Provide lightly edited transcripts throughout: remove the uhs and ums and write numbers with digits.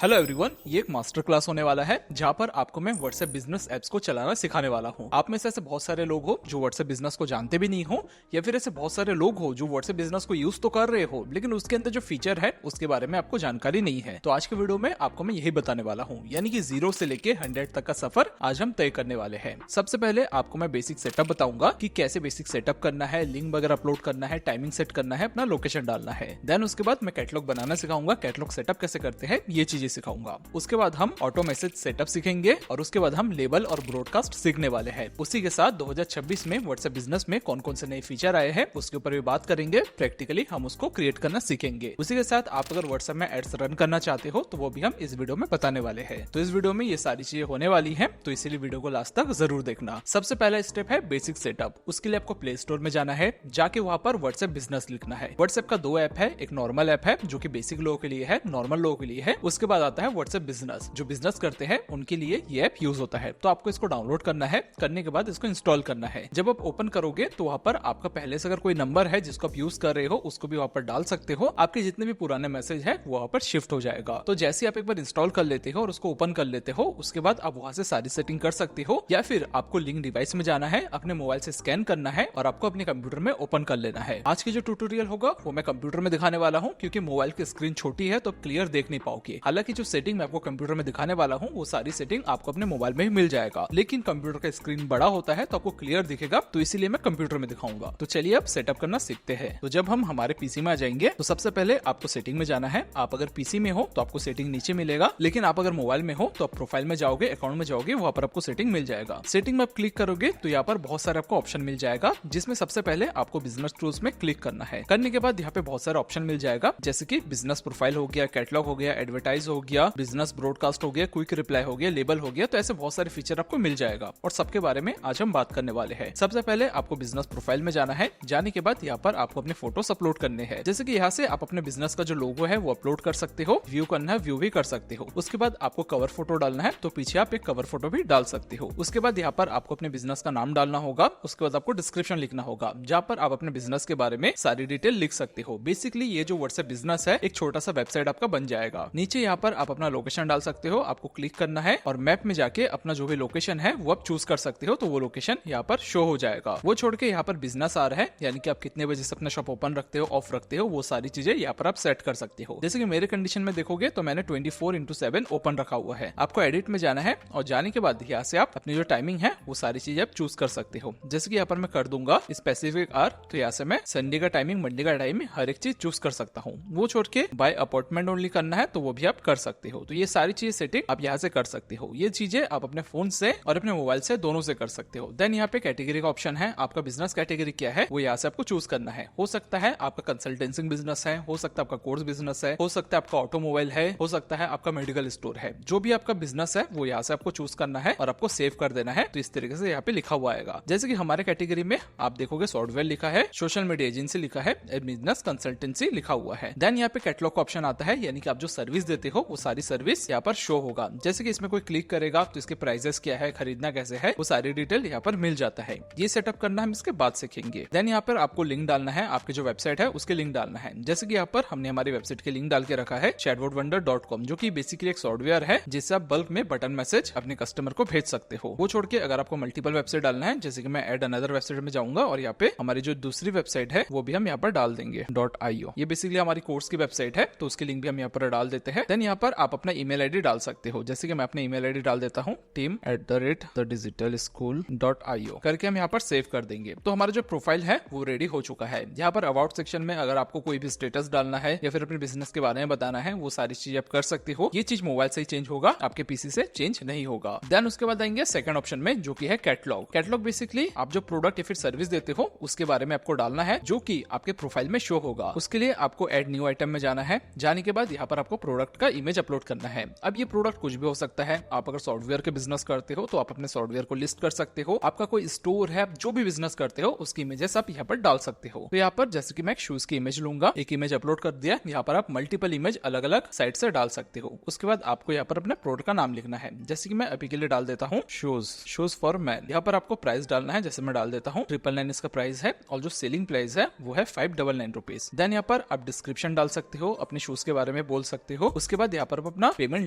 Hello everyone, ये एक master class होने वाला है जहाँ पर आपको मैं व्हाट्सएप बिजनेस एप्स को चलाना सिखाने वाला हूँ। आप में से ऐसे बहुत सारे लोग हो जो व्हाट्सएप बिजनेस को जानते भी नहीं हो, या फिर ऐसे बहुत सारे लोग हो जो व्हाट्सएप बिजनेस को यूज तो कर रहे हो लेकिन उसके अंदर जो फीचर है उसके बारे में आपको जानकारी नहीं है। तो आज के वीडियो में आपको मैं यही बताने वाला हूँ, यानी कि 0 से लेके 100 तक का सफर आज हम तय करने वाले हैं। सबसे पहले आपको मैं बेसिक सेटअप बताऊंगा कि कैसे बेसिक सेटअप करना है, लिंक वगैरह अपलोड करना है, टाइमिंग सेट करना है, अपना लोकेशन डालना है। देन उसके बाद मैं कैटलॉग बनाना सिखाऊंगा, कैटलॉग सेटअप कैसे करते हैं ये चीजें सिखाऊंगा। उसके बाद हम ऑटो मैसेज सेटअप सीखेंगे और उसके बाद हम लेबल और ब्रॉडकास्ट सीखने वाले हैं। उसी के साथ 2026 में व्हाट्सएप बिजनेस में कौन कौन से नए फीचर आए हैं उसके ऊपर भी बात करेंगे। प्रैक्टिकली हम उसको क्रिएट करना सीखेंगे। उसी के साथ आप अगर व्हाट्सएप में एड्स रन करना चाहते हो तो वो भी हम इस वीडियो में बताने वाले हैं। तो इस वीडियो में ये सारी चीजें होने वाली है, तो इसीलिए वीडियो को लास्ट तक जरूर देखना। सबसे पहला स्टेप है बेसिक सेटअप। उसके लिए आपको प्ले स्टोर में जाना है, जाके वहां पर व्हाट्सएप बिजनेस लिखना है। व्हाट्सएप का 2 ऐप है, एक नॉर्मल ऐप है जो कि बेसिक लोगों के लिए है, नॉर्मल लोगों के लिए है। उसके बाद आता है व्हाट्सएप बिजनेस, जो बिजनेस करते हैं उनके लिए ये ऐप यूज होता है। तो आपको इसको डाउनलोड करना है, करने के बाद इसको इंस्टॉल करना है। जब आप ओपन करोगे तो वहां पर आपका पहले से अगर कोई नंबर है जिसको आप यूज कर रहे हो उसको भी वहां पर डाल सकते हो। आपके जितने भी पुराने मैसेज है वहां पर शिफ्ट हो जाएगा। तो जैसे आप एक बार इंस्टॉल कर लेते हो और उसको ओपन कर लेते हो उसके बाद आप वहां से सारी सेटिंग कर सकते हो, या फिर आपको लिंक डिवाइस में जाना है, अपने मोबाइल से स्कैन करना है और आपको अपने कंप्यूटर में ओपन कर लेना है। आज की जो ट्यूटोरियल होगा वो मैं कंप्यूटर में दिखाने वाला हूँ, क्योंकि मोबाइल की स्क्रीन छोटी है तो क्लियर देख नहीं पाओगे। हालांकि जो सेटिंग मैं आपको कंप्यूटर में दिखाने वाला हूँ वो सारी सेटिंग आपको अपने मोबाइल में ही मिल जाएगा, लेकिन कंप्यूटर का स्क्रीन बड़ा होता है तो आपको क्लियर दिखेगा, तो इसीलिए मैं कंप्यूटर में दिखाऊंगा। तो चलिए अब सेटअप करना सीखते हैं। तो जब हम हमारे पीसी में आ जाएंगे तो सबसे पहले आपको सेटिंग में जाना है। आप अगर पीसी में हो तो आपको सेटिंग नीचे मिलेगा, लेकिन आप अगर मोबाइल में हो तो आप प्रोफाइल में जाओगे, अकाउंट में जाओगे, वहां पर आपको सेटिंग मिल जाएगा। सेटिंग में आप क्लिक करोगे तो यहाँ पर बहुत सारे आपको ऑप्शन मिल जाएगा, जिसमें सबसे पहले आपको बिजनेस टूल्स में क्लिक करना है। करने के बाद यहाँ पे बहुत सारे ऑप्शन मिल जाएगा, जैसे कि बिजनेस प्रोफाइल हो गया, कैटलॉग हो गया, एडवर्टाइज हो गया, बिजनेस ब्रॉडकास्ट हो गया, क्विक रिप्लाई हो गया, लेबल हो गया। तो ऐसे बहुत सारे फीचर आपको मिल जाएगा और सबके बारे में आज हम बात करने वाले हैं। सबसे पहले आपको बिजनेस प्रोफाइल में जाना है। जाने के बाद यहाँ पर आपको अपने फोटोस अपलोड करने हैं। जैसे कि यहाँ से आप अपने बिजनेस का जो लोगो है वो अपलोड कर सकते हो, व्यू करना है व्यू भी कर सकते हो। उसके बाद आपको कवर फोटो डालना है, तो पीछे आप एक कवर फोटो भी डाल सकते हो। उसके बाद यहाँ पर आपको अपने बिजनेस का नाम डालना होगा। उसके बाद आपको डिस्क्रिप्शन लिखना होगा, जहाँ पर आप अपने बिजनेस के बारे में सारी डिटेल लिख सकते हो। बेसिकली ये जो व्हाट्सएप बिजनेस है एक छोटा सा वेबसाइट आपका बन जाएगा। नीचे यहाँ पर आप अपना लोकेशन डाल सकते हो, आपको क्लिक करना है और मैप में जाके अपना जो भी लोकेशन है वो आप चूज कर सकते हो, तो वो लोकेशन यहाँ पर शो हो जाएगा। वो छोड़ के यहाँ पर बिजनेस आ रहा है, यानी कि आप कितने बजे से अपना शॉप ओपन रखते हो, ऑफ रखते हो, वो सारी चीजें यहाँ पर आप सेट कर सकते हो। जैसे कि मेरे कंडीशन में देखोगे तो मैंने 24/7 ओपन रखा हुआ है। आपको एडिट में जाना है और जाने के बाद यहाँ से आप अपनी जो टाइमिंग है वो सारी चीजें आप चूज कर सकते हो। जैसे कि यहाँ पर मैं कर दूंगा स्पेसिफिक आवर, तो यहाँ से मैं संडे का टाइमिंग, मंडे का टाइमिंग हर एक चीज चूज कर सकता हूँ। वो छोड़ के बाय अपॉइंटमेंट ओनली करना है तो वो भी आप कर सकते हो। तो ये सारी चीजें सेटिंग आप यहाँ से कर सकते हो। ये चीजें आप अपने फोन से और अपने मोबाइल से दोनों से कर सकते हो। देन यहाँ पे कैटेगरी का ऑप्शन है, आपका बिजनेस कैटेगरी क्या है वो यहाँ से आपको चूज करना है। हो सकता है आपका कंसल्टेंसिंग बिजनेस है, हो सकता है आपका कोर्स बिजनेस है, हो सकता है आपका ऑटोमोबाइल है, हो सकता है आपका मेडिकल स्टोर है। जो भी आपका बिजनेस है वो यहाँ से आपको चूज करना है और आपको सेव कर देना है। तो इस तरीके से यहाँ पे लिखा हुआ आएगा। जैसे कि हमारे कैटेगरी में आप देखोगे सॉफ्टवेयर लिखा है, सोशल मीडिया एजेंसी लिखा है, बिजनेस कंसल्टेंसी लिखा हुआ है। देन यहाँ पे कैटलॉग का ऑप्शन आता है, यानी कि आप जो सर्विस देते हो वो सारी सर्विस यहाँ पर शो होगा। जैसे कि इसमें कोई क्लिक करेगा तो इसके प्राइजेस क्या है, खरीदना कैसे है, वो सारी डिटेल यहाँ पर मिल जाता है। ये सेटअप करना हम इसके बाद सीखेंगे। देन यहाँ पर आपको लिंक डालना है, आपकी जो वेबसाइट है उसके लिंक डालना है। जैसे कि यहाँ पर हमने हमारी वेबसाइट के लिंक डाल के रखा है chatbotwonder.com, जो कि बेसिकली एक सॉफ्टवेयर है जिससे आप बल्क में बटन मैसेज अपने कस्टमर को भेज सकते हो। वो छोड़ के अगर आपको मल्टीपल वेबसाइट डालना है, जैसे कि मैं एड अनदर वेबसाइट में जाऊंगा और यहाँ पे हमारी जो दूसरी वेबसाइट है वो भी हम यहाँ पर डाल देंगे .io। ये बेसिकली हमारी कोर्स की वेबसाइट है, तो उसकी लिंक भी हम यहाँ पर डाल देते हैं। देन यहाँ पर आप अपना ईमेल आईडी डाल सकते हो। जैसे कि मैं अपना ईमेल आईडी डाल देता हूँ team@thedigitalschool.io करके हम यहाँ पर सेव कर देंगे। तो हमारा जो प्रोफाइल है वो रेडी हो चुका है। यहाँ पर अबाउट सेक्शन में अगर आपको कोई भी स्टेटस डालना है या फिर अपने बिजनेस के बारे में बताना है वो सारी चीज आप कर सकते हो। ये चीज मोबाइल से ही चेंज होगा, आपके पीसी से चेंज नहीं होगा। देन उसके बाद आएंगे सेकंड ऑप्शन में, जो कि है कैटलॉग। कैटलॉग बेसिकली आप जो प्रोडक्ट या फिर सर्विस देते हो उसके बारे में आपको डालना है, जो कि आपके प्रोफाइल में शो होगा। उसके लिए आपको एड न्यू आइटम में जाना है। जाने के बाद यहाँ पर आपको प्रोडक्ट का इमेज अपलोड करना है। अब ये प्रोडक्ट कुछ भी हो सकता है। आप अगर सॉफ्टवेयर के बिजनेस करते हो तो आप अपने सॉफ्टवेयर को लिस्ट कर सकते हो। आपका कोई स्टोर है, जो भी बिजनेस करते हो उसकी इमेजेस आप यहाँ पर डाल सकते हो। तो यहाँ पर जैसे कि मैं एक शूज की इमेज लूंगा, एक इमेज अपलोड कर दिया। यहाँ पर आप मल्टीपल इमेज अलग अलग साइट से डाल सकते हो। उसके बाद आपको यहाँ पर अपने प्रोडक्ट का नाम लिखना है। जैसे कि मैं अभी के लिए डाल देता हूँ शूज फॉर मैन। यहाँ पर आपको प्राइस डालना है, जैसे मैं डाल देता हूँ 999 इसका प्राइस है और जो सेलिंग प्राइस है वो है 599 रुपीज। देन यहाँ पर आप डिस्क्रिप्शन डाल सकते हो, अपने शूज के बारे में बोल सकते हो। उसके बाद बाद यहाँ पर आप अपना पेमेंट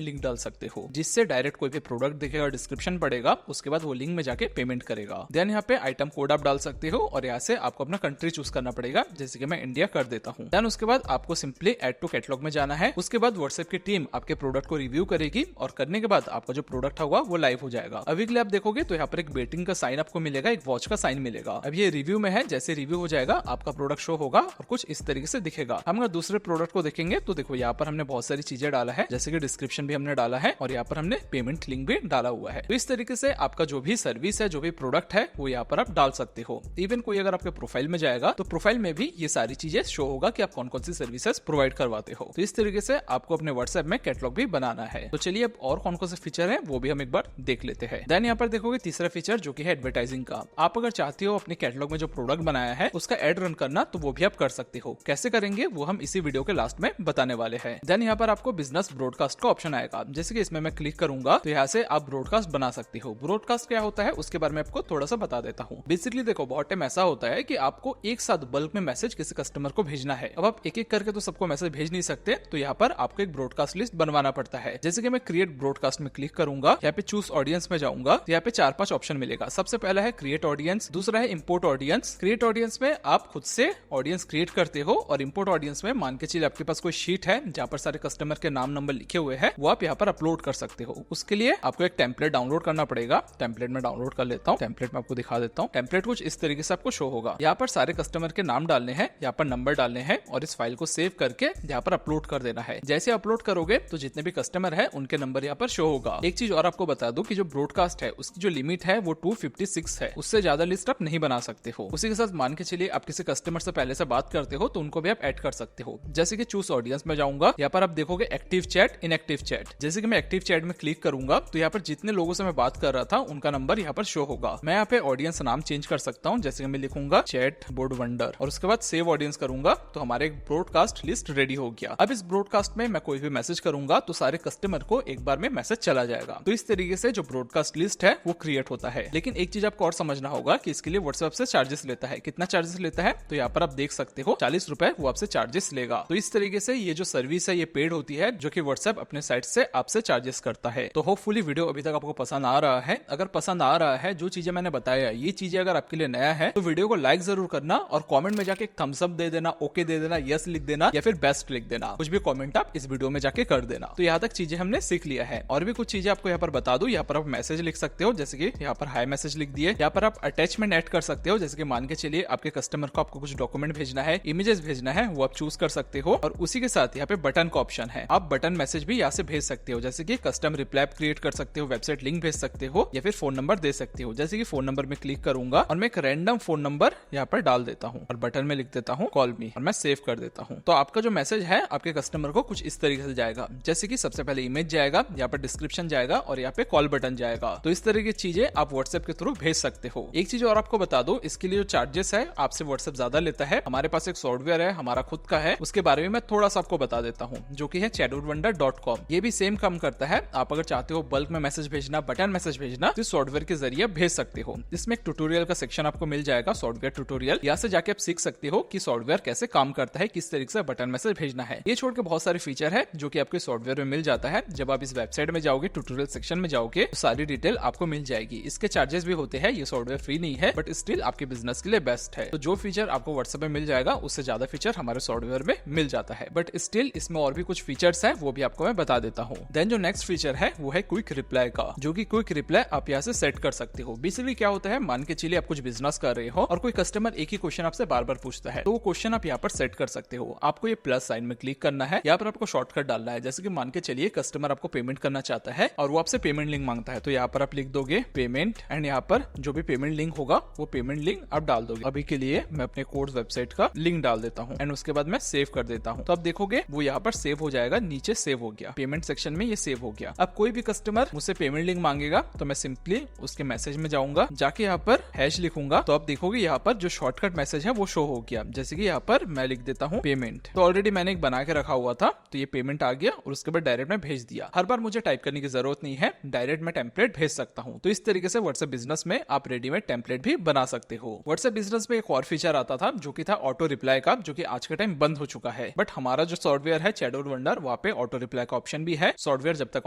लिंक डाल सकते हो, जिससे डायरेक्ट कोई भी प्रोडक्ट दिखेगा, डिस्क्रिप्शन पड़ेगा, उसके बाद वो लिंक में जाके पेमेंट करेगा। देन यहाँ पे आइटम कोड आप डाल सकते हो और यहाँ से आपको अपना कंट्री चूज करना पड़ेगा, जैसे कि मैं इंडिया कर देता हूँ। देन उसके बाद आपको सिंपली ऐड टू कैटलॉग में जाना है। उसके बाद व्हाट्सएप की टीम आपके प्रोडक्ट को रिव्यू करेगी और करने के बाद आपका जो प्रोडक्ट होगा वो लाइव हो जाएगा। अभी के लिए आप देखोगे तो यहाँ पर एक बेटिंग का साइन आपको मिलेगा, एक वॉच का साइन मिलेगा। अब ये रिव्यू में है, जैसे रिव्यू हो जाएगा आपका प्रोडक्ट शो होगा और कुछ इस तरीके से दिखेगा। हम अगर दूसरे प्रोडक्ट को देखेंगे तो देखो यहाँ पर हमने बहुत सारी चीजें डाला है, जैसे कि डिस्क्रिप्शन भी हमने डाला है और यहाँ पर हमने पेमेंट लिंक भी डाला हुआ है। तो इस तरीके से आपका जो भी सर्विस है, जो भी प्रोडक्ट है, वो यहाँ पर आप डाल सकते हो। इवन कोई अगर आपके प्रोफाइल में जाएगा तो प्रोफाइल में भी ये सारी चीजें शो होगा कि आप कौन कौन सी सर्विसेज प्रोवाइड करवाते हो। तो इस तरीके से आपको अपने व्हाट्सएप में कैटलॉग भी बनाना है। तो चलिए अब और कौन कौन से फीचर है वो भी हम एक बार देख लेते हैं। देन यहाँ पर देखोगे तीसरा फीचर जो कि है एडवर्टाइजिंग का। आप अगर चाहते हो अपने कैटलॉग में जो प्रोडक्ट बनाया है उसका एड रन करना, तो वो भी आप कर सकते हो। कैसे करेंगे वो हम इसी वीडियो के लास्ट में बताने वाले हैं। देन यहाँ पर आपको बिजनेस ब्रॉडकास्ट का ऑप्शन आएगा, जैसे कि इसमें मैं क्लिक करूंगा तो यहाँ से आप ब्रॉडकास्ट बना सकते हो। ब्रॉडकास्ट क्या होता है उसके बारे में आपको थोड़ा सा बता देता हूँ। बेसिकली देखो, बहुत टाइम ऐसा होता है कि आपको एक साथ बल्क में मैसेज किसी कस्टमर को भेजना है। अब आप एक एक करके तो सबको मैसेज भेज नहीं सकते, तो यहाँ पर आपको एक ब्रॉडकास्ट लिस्ट बनवाना पड़ता है। जैसे कि मैं क्रिएट ब्रॉडकास्ट में क्लिक करूंगा, यहाँ पे चूज ऑडियंस में जाऊंगा तो यहाँ पे 4-5 ऑप्शन मिलेगा। सबसे पहला है क्रिएट ऑडियंस, दूसरा है इंपोर्ट ऑडियंस। क्रिएट ऑडियंस में आप खुद से ऑडियंस क्रिएट करते हो और इंपोर्ट ऑडियंस में मान के चलिए आपके पास कोई शीट है जहाँ पर सारे कस्टमर के नाम नंबर लिखे हुए हैं, वो आप यहाँ पर अपलोड कर सकते हो। उसके लिए आपको एक टेम्पलेट डाउनलोड करना पड़ेगा। टेम्पलेट में डाउनलोड कर लेता हूँ। टेम्पलेट में आपको दिखा देता हूँ। टेम्पलेट कुछ इस तरीके से आपको शो होगा। यहाँ पर सारे कस्टमर के नाम डालने हैं, यहाँ पर नंबर डालने हैं और इस फाइल को सेव करके यहाँ पर अपलोड कर देना है। जैसे अपलोड करोगे तो जितने भी कस्टमर है उनके नंबर यहाँ पर शो होगा। एक चीज और आपको बता दूं कि जो ब्रॉडकास्ट है उसकी जो लिमिट है वो 256 है, उससे ज्यादा लिस्ट आप नहीं बना सकते हो। उसी के साथ मान के चलिए आप किसी कस्टमर से पहले से बात करते हो तो उनको भी आप ऐड कर सकते हो। जैसे कि चूज ऑडियंस में जाऊंगा, यहाँ पर आप देखोगे एक्टिव चैट, इनएक्टिव चैट। जैसे कि मैं एक्टिव चैट में क्लिक करूंगा तो यहाँ पर जितने लोगों से मैं बात कर रहा था उनका नंबर यहाँ पर शो होगा। मैं यहाँ पे ऑडियंस नाम चेंज कर सकता हूँ, जैसे कि मैं लिखूंगा चैट बोर्ड वंडर और उसके बाद सेव ऑडियंस करूंगा तो हमारे एक ब्रॉडकास्ट लिस्ट रेडी हो गया। अब इस ब्रॉडकास्ट में मैं कोई भी मैसेज करूंगा तो सारे कस्टमर को एक बार में मैसेज चला जाएगा। तो इस तरीके से जो ब्रॉडकास्ट लिस्ट है वो क्रिएट होता है। लेकिन एक चीज आपको और समझना होगा कि इसके लिए व्हाट्सएप से चार्जेस लेता है। कितना चार्जेस लेता है तो यहाँ पर आप देख सकते हो 40 रुपए वो आपसे चार्जेस लेगा। तो इस तरीके से ये जो सर्विस है ये पेड होती है, जो कि व्हाट्सएप अपने साइट से आपसे चार्जेस करता है। तो होपफुली वीडियो अभी तक आपको पसंद आ रहा है। अगर पसंद आ रहा है, जो चीजें मैंने बताया, ये चीजें अगर आपके लिए नया है तो वीडियो को लाइक जरूर करना और कमेंट में जाके एक थम्स अप दे देना, ओके दे देना, यस लिख देना या फिर बेस्ट लिख देना। कुछ भी कमेंट आप इस वीडियो में जाके कर देना। तो यहाँ तक चीजें हमने सीख लिया है। और भी कुछ चीजें आपको यहाँ पर बता दूं, यहाँ पर आप मैसेज लिख सकते हो, जैसे कि यहाँ पर हाई मैसेज लिख दिए। यहाँ पर आप अटैचमेंट ऐड कर सकते हो, जैसे कि मान के चलिए आपके कस्टमर को आपको कुछ डॉक्यूमेंट भेजना है, इमेजेस भेजना है, वो आप चूज कर सकते हो। और उसी के साथ यहाँ पे बटन का ऑप्शन है, आप बटन मैसेज भी यहाँ से भेज सकते हो, जैसे कि कस्टम रिप्लाई क्रिएट कर सकते हो, वेबसाइट लिंक भेज सकते हो या फिर फोन नंबर दे सकते हो। जैसे कि फोन नंबर में क्लिक करूंगा और मैं एक रैंडम फोन नंबर यहाँ पर डाल देता हूँ और बटन में लिख देता हूँ कॉल मी और मैं सेव कर देता हूँ। तो आपका जो मैसेज है आपके कस्टमर को कुछ इस तरीके से जाएगा, जैसे कि सबसे पहले इमेज जाएगा, यहाँ पर डिस्क्रिप्शन जाएगा और यहाँ पे कॉल बटन जाएगा। तो इस तरह की चीजें आप व्हाट्सएप के थ्रू भेज सकते हो। एक चीज और आपको बता दो, इसके लिए जो चार्जेस है आपसे व्हाट्सएप ज्यादा लेता है। हमारे पास एक सॉफ्टवेयर है हमारा खुद का है, उसके बारे में मैं थोड़ा सा आपको बता देता हूँ, जो कि है chatwonder.com। ये भी सेम काम करता है। आप अगर चाहते हो बल्क में मैसेज भेजना, बटन मैसेज भेजना, तो सॉफ्टवेयर के जरिए भेज सकते हो। इसमें एक ट्यूटोरियल का सेक्शन आपको मिल जाएगा, सॉफ्टवेयर ट्यूटोरियल। यहाँ से जाके आप सीख सकते हो कि सॉफ्टवेयर कैसे काम करता है, किस तरीके से बटन मैसेज भेजना है। ये छोड़ के बहुत सारे फीचर है जो कि आपके सॉफ्टवेयर में मिल जाता है। जब आप इस वेबसाइट में जाओगे, ट्यूटोरियल सेक्शन में जाओगे, तो सारी डिटेल आपको मिल जाएगी। इसके चार्जेस भी होते हैं, ये सॉफ्टवेयर फ्री नहीं है, बट स्टिल आपके बिजनेस के लिए बेस्ट है। तो जो फीचर आपको व्हाट्सएप में मिल जाएगा उससे ज्यादा फीचर हमारे सॉफ्टवेयर में मिल जाता है, बट स्टिल इसमें और भी कुछ फीचर्स है, वो भी आपको मैं बता देता हूँ। देन जो नेक्स्ट फीचर है वो है क्विक रिप्लाई का, जो कि क्विक रिप्लाई आप यहाँ से सेट कर सकते हो। बेसिकली क्या होता है, मान के चलिए आप कुछ बिजनेस कर रहे हो और कोई कस्टमर एक ही क्वेश्चन आपसे बार बार पूछता है, तो वो क्वेश्चन आप यहाँ पर सेट कर सकते हो। आपको ये प्लस साइन में क्लिक करना है, यहाँ पर आपको शॉर्टकट डालना है। जैसे कि मान के चलिए कस्टमर आपको पेमेंट करना चाहता है और वो आपसे पेमेंट लिंक मांगता है, तो यहाँ पर आप लिख दोगे पेमेंट एंड यहाँ पर जो भी पेमेंट लिंक होगा वो पेमेंट लिंक आप डाल दोगे। अभी के लिए मैं अपने कोर्स वेबसाइट का लिंक डाल देता हूँ एंड उसके बाद मैं सेव कर देता हूँ। तो आप देखोगे वो यहाँ पर सेव हो जाएगा, नीचे सेव हो गया, पेमेंट सेक्शन में ये सेव हो गया। अब कोई भी कस्टमर मुझसे पेमेंट लिंक मांगेगा तो मैं सिंपली उसके मैसेज में जाऊंगा, जाके यहाँ पर हैश लिखूंगा, तो आप देखोगे यहाँ पर जो शॉर्टकट मैसेज है वो शो हो गया। जैसे कि यहाँ पर मैं लिख देता हूँ पेमेंट, तो ऑलरेडी मैंने एक बना के रखा हुआ था, तो ये पेमेंट आ गया और उसके बाद डायरेक्ट मैं भेज दिया। हर बार मुझे टाइप करने की जरूरत नहीं है, डायरेक्ट मैं टेम्पलेट भेज सकता हूँ। तो इस तरीके से व्हाट्सएप बिजनेस में आप रेडीमेड टेम्पलेट भी बना सकते हो। व्हाट्सएप बिजनेस में एक और फीचर आता था जो कि था ऑटो रिप्लाई का, जो कि आज के टाइम बंद हो चुका है, बट हमारा जो सॉफ्टवेयर है चैटवंडर, वहाँ पे ऑटो रिप्लाई का ऑप्शन भी है। सॉफ्टवेयर जब तक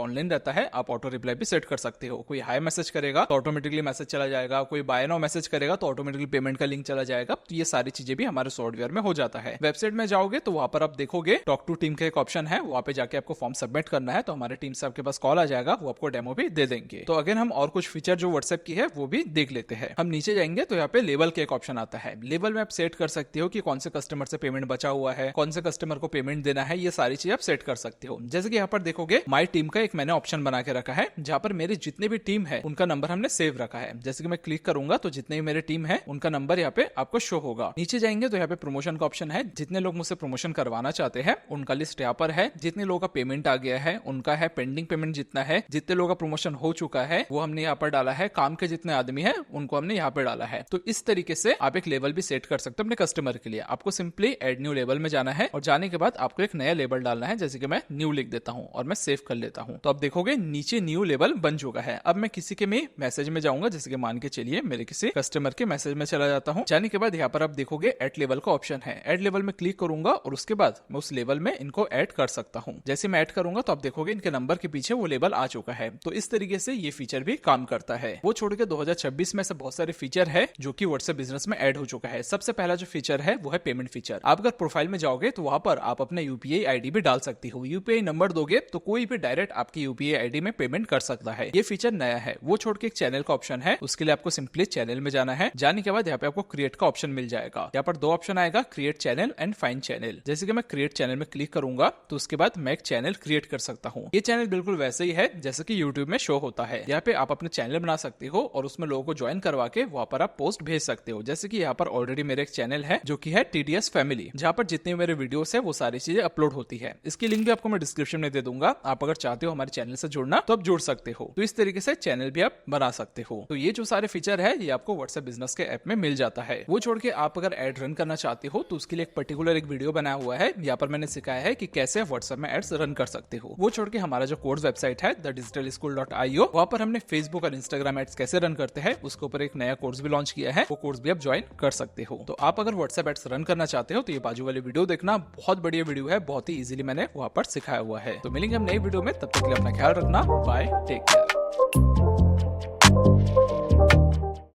ऑनलाइन रहता है आप ऑटो रिप्लाई भी सेट कर सकते हो। कोई हाई मैसेज करेगा तो ऑटोमेटिकली मैसेज चला जाएगा, कोई बाय नाउ मैसेज करेगा तो ऑटोमेटिकली पेमेंट का लिंक चला जाएगा। तो ये सारी चीजें भी हमारे सॉफ्टवेयर में हो जाता है। वेबसाइट में जाओगे तो वहां पर आप देखोगे टॉक टू टीम का एक ऑप्शन है, वहां पे जाके आपको फॉर्म सबमिट करना है, तो हमारे टीम से आपके पास कॉल आ जाएगा, वो आपको डेमो भी दे देंगे। तो अगर हम और कुछ फीचर जो व्हाट्सएप की है वो भी देख लेते हैं। हम नीचे जाएंगे तो यहाँ पे लेवल का एक ऑप्शन आता है। लेवल में आप सेट कर सकते हो कि कौन से कस्टमर से पेमेंट बचा हुआ है, कौन से कस्टमर को पेमेंट देना है, ये सारी चीज आप सेट कर सकते हो। जैसे कि यहाँ पर देखोगे माई टीम का एक मैंने ऑप्शन बना के रखा है, जहां पर मेरे जितने भी टीम है उनका नंबर हमने सेव रखा है। जैसे कि मैं क्लिक करूंगा तो जितने भी मेरे टीम है उनका नंबर यहाँ पे आपको शो होगा। नीचे जाएंगे तो यहाँ पे प्रमोशन का ऑप्शन है, जितने लोग मुझसे प्रमोशन करवाना चाहते हैं उनका लिस्ट यहाँ पर है। जितने लोगों का पेमेंट आ गया है उनका है, पेंडिंग पेमेंट जितना है, जितने लोगों का प्रमोशन हो चुका है वो हमने यहाँ पर डाला है, काम के जितने आदमी है उनको हमने यहाँ पे डाला है। तो इस तरीके से आप एक लेवल भी सेट कर सकते हो अपने कस्टमर के लिए। आपको सिंपली एड न्यू लेवल में जाना है और जाने के बाद आपको एक नया लेबल डालना है। जैसे कि मैं न्यू लिख देता हूं और मैं सेव कर लेता हूं, तो अब देखोगे नीचे न्यू लेवल बन चुका है। अब मैं किसी के में मैसेज में जाऊंगा, जैसे कि मान के चलिए मेरे किसी कस्टमर के मैसेज में चला जाता हूं। जाने के बाद यहाँ पर आप देखोगे एड लेवल का ऑप्शन है। एड लेवल में क्लिक करूंगा और उसके बाद मैं उस लेवल में इनको ऐड कर सकता हूं। जैसे मैं ऐड करूंगा तो आप देखोगे इनके नंबर के पीछे वो लेवल आ चुका है। तो इस तरीके से ये फीचर भी काम करता है। वो छोड़ के 2026 में से बहुत सारे फीचर है जो कि व्हाट्सएप बिजनेस में ऐड हो चुका है। सबसे पहला जो फीचर है वो है पेमेंट फीचर। आप अगर प्रोफाइल में जाओगे तो वहां पर आप अपने यूपीआई आईडी भी डाल सकती हो। यूपीआई नंबर दोगे तो कोई भी डायरेक्ट आपकी यूपीआई आईडी में पेमेंट कर सकता है। ये फीचर नया है। वो छोड़ के एक चैनल का ऑप्शन है, उसके लिए आपको सिंपली चैनल में जाना है। जाने के बाद यहाँ पे आपको क्रिएट का ऑप्शन मिल जाएगा। यहाँ पर दो ऑप्शन आएगा, create channel and find channel. जैसे कि मैं क्रिएट चैनल में क्लिक करूंगा तो उसके बाद मैं एक चैनल क्रिएट कर सकता हूँ। ये चैनल बिल्कुल वैसे ही है जैसे कि यूट्यूब में शो होता है। यहाँ पे आप अपने चैनल बना सकते हो और उसमें लोगों को ज्वाइन करवा के वहां पर आप पोस्ट भेज सकते हो। जैसे कि यहाँ पर ऑलरेडी मेरे एक चैनल है जो कि है TDS फैमिली, जहाँ पर जितने मेरे वीडियोस है वो सारी चीजें अपलोड होती है। इसकी लिंक भी आपको मैं डिस्क्रिप्शन में दे दूंगा। आप अगर चाहते हो हमारे चैनल से जुड़ना तो आप जुड़ सकते हो। तो इस तरीके से चैनल भी आप बना सकते हो। तो ये जो सारे फीचर है ये आपको व्हाट्सएप बिजनेस के ऐप में मिल जाता है। वो छोड़ के आप अगर एड रन करना चाहते हो तो उसके लिए एक पर्टिकुलर एक वीडियो बनाया हुआ है। यहाँ पर मैंने सिखाया है कि कैसे व्हाट्सएप में एड्स रन कर सकते हो। वो छोड़ के हमारा जो कोर्स वेबसाइट है thedigitalschool.io, वहां पर हमने फेसबुक और इंस्टाग्राम एड्स कैसे रन करते हैं उसके ऊपर एक नया कोर्स भी लॉन्च किया है। वो कोर्स भी आप ज्वाइन कर सकते हो। तो आप अगर व्हाट्सएप एड्स रन करना चाहते हो तो ये बाजू वाली वीडियो देखना, बहुत बढ़िया वीडियो है, बहुत ही इजीली मैंने वहां पर सिखाया हुआ है। तो मिलेंगे हम नई वीडियो में, तब तक के लिए अपना ख्याल रखना। Bye, take care.